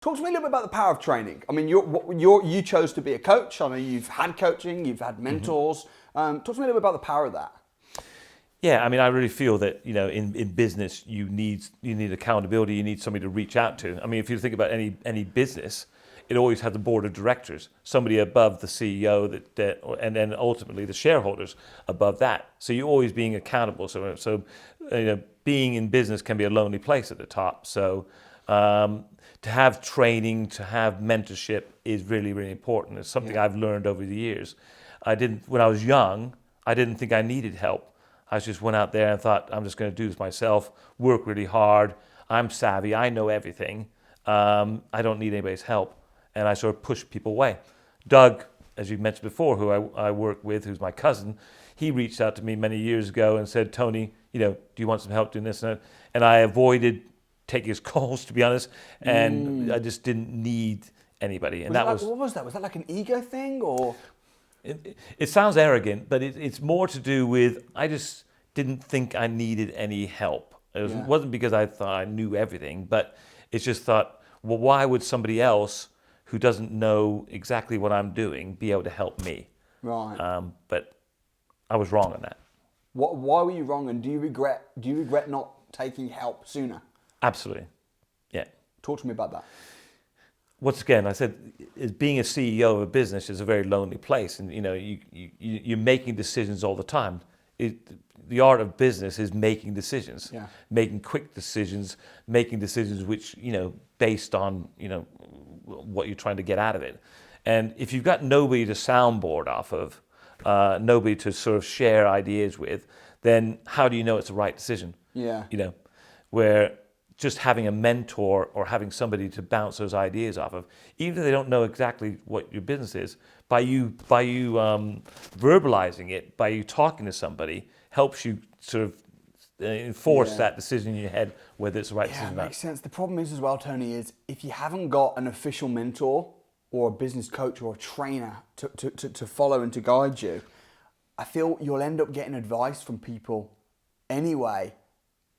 Talk to me a little bit about the power of training. I mean, you chose to be a coach. I mean, you've had coaching, you've had mentors. Talk to me a little bit about the power of that. Yeah, I mean, I really feel that, in business, you need accountability. You need somebody to reach out to. I mean, if you think about any business, it always has a board of directors, somebody above the CEO, and then ultimately the shareholders above that. So you're always being accountable. So being in business can be a lonely place at the top. So to have training, to have mentorship is really, really important. It's something I've learned over the years. When I was young, I didn't think I needed help. I just went out there and thought, I'm just going to do this myself, work really hard. I'm savvy. I know everything. I don't need anybody's help. And I sort of pushed people away. Doug, as you mentioned before, who I work with, who's my cousin, he reached out to me many years ago and said, Tony, do you want some help doing this and that? And I avoided taking his calls, to be honest, and I just didn't need anybody. And what was that? Was that like an ego thing, or? It sounds arrogant, but it's more to do with I just didn't think I needed any help. It wasn't because I thought I knew everything, but it's just thought, well, why would somebody else who doesn't know exactly what I'm doing be able to help me? Right. But I was wrong on that. Why were you wrong, and do you regret not taking help sooner? Absolutely. Yeah. Talk to me about that. Once again, I said, being a CEO of a business is a very lonely place, and you're making decisions all the time. The art of business is making decisions, making quick decisions, making decisions which based on what you're trying to get out of it. And if you've got nobody to soundboard off of, nobody to sort of share ideas with, then how do you know it's the right decision? Yeah. Where just having a mentor or having somebody to bounce those ideas off of, even if they don't know exactly what your business is, by you verbalizing it, by you talking to somebody, helps you sort of enforce that decision in your head, whether it's the right decision or not. Yeah, makes sense. The problem is as well, Tony, is if you haven't got an official mentor or a business coach or a trainer to follow and to guide you, I feel you'll end up getting advice from people anyway.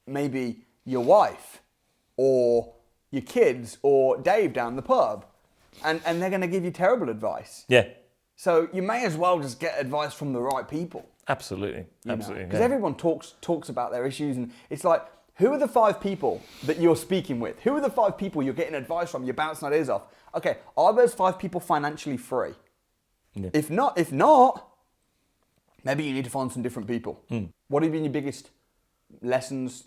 Maybe your wife or your kids or Dave down the pub, and they're going to give you terrible advice. Yeah. So you may as well just get advice from the right people. Absolutely. Absolutely. Because everyone talks about their issues, and it's like, who are the 5 people that you're speaking with? Who are the 5 people you're getting advice from, you're bouncing ideas off? Okay, are those 5 people financially free? Yeah. If not, maybe you need to find some different people. What have been your biggest lessons,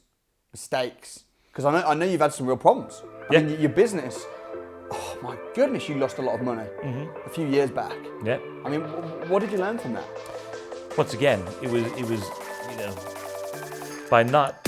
mistakes? Because I know you've had some real problems. I mean, your business, oh my goodness, you lost a lot of money a few years back. Yeah. I mean, what did you learn from that? Once again, it was by not